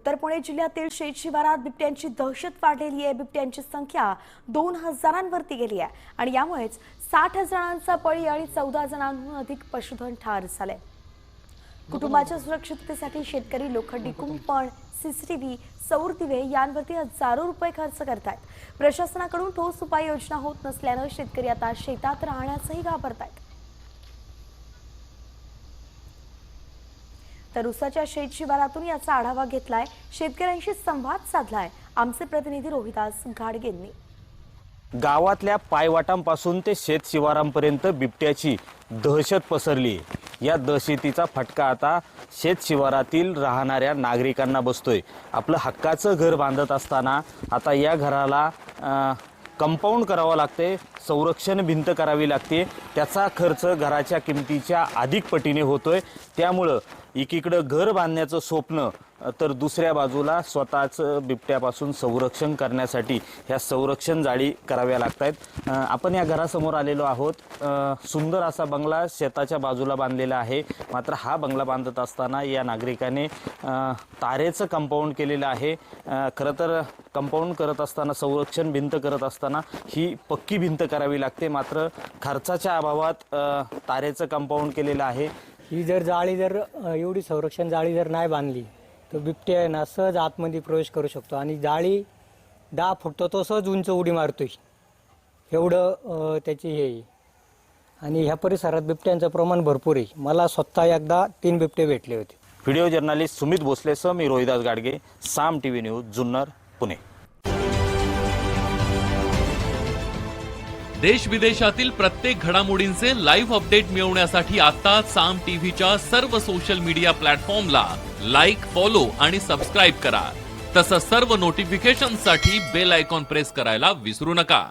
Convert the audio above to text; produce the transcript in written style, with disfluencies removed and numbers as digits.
उत्तर पुणे जिल्ह्यातील शेत शिवारात बिबट्यांची दहशत वाढलेली आहे। बिबट्यांची संख्या 2000वरती गेली आहे आणि यामुळेच 60 जणांचा बळी आणि 14 जणांहून अधिक पशुधन ठार झाले। कुटुंबाच्या सुरक्षिततेसाठी शेतकरी लोखंडी कुंपण, सीसीटीव्ही, सौर दिवे यांवरती हजारो रुपये खर्च करतात। प्रशासनाकडून ठोस उपाययोजना होत नसल्याने शेतकरी आता शेतात राहण्यासही घाबरतात। तर उसाच्या शेत शिवारातून याचा आढावा घेतलाय, शेतकऱ्यांशी संवाद साधलाय आमचे प्रतिनिधी रोहिदास गाडगेंनी। गावातल्या पायवाटांपासून ते शेत शिवारांपर्यंत बिबट्याची दहशत पसरली आहे। या दहशतीचा फटका आता शेत शिवारातील राहणाऱ्या नागरिकांना बसतोय। आपलं हक्काचं घर बांधत असताना आता या घराला कंपाऊंड करावं लागते, संरक्षण भिंत करावी लागते। त्याचा खर्च घराच्या किमतीच्या अधिक पटीने होतोय। त्यामुळं एकीकडे घर बांधण्याचं स्वप्न तर दुसऱ्या बाजूला स्वतःचं बिबट्यापासून संरक्षण करण्यासाठी ह्या संरक्षण जाळी कराव्या लागतात। आपण या घरासमोर आलेलो आहोत। सुंदर असा बंगला शेताच्या बाजूला बांधलेला आहे। मात्र हा बंगला बांधत असताना या नागरिकाने तारेचं कंपाऊंड केलेलं आहे। खरं तर कंपाऊंड करत असताना, संरक्षण भिंत करत असताना ही पक्की भिंत करावी लागते। मात्र खर्चाच्या अभावात तारेचं कंपाऊंड केलेलं आहे। ही जर जाळी एवढी संरक्षण जाळी जर नाही बांधली तर बिबट्या आहे ना सहज आतमध्ये प्रवेश करू शकतो आणि जाळी 10 फूट तो सहज उंच उडी मारतोय, एवढं त्याची हे आहे। आणि ह्या परिसरात बिबट्यांचं प्रमाण भरपूर आहे। मला स्वतः एकदा 3 बिबटे भेटले होते। व्हिडिओ जर्नलिस्ट सुमित भोसलेसह मी रोहिदास गाडगे, साम टीव्ही न्यूज, जुन्नर, पुणे। देश विदेशातील प्रत्येक घडामोडींचे लाईव्ह अपडेट मिळवण्यासाठी आता साम टीव्हीच्या सर्व सोशल मीडिया प्लॅटफॉर्मला लाईक, फॉलो आणि सबस्क्राईब करा। तसंच सर्व नोटिफिकेशनसाठी बेल आयकॉन प्रेस करायला विसरू नका।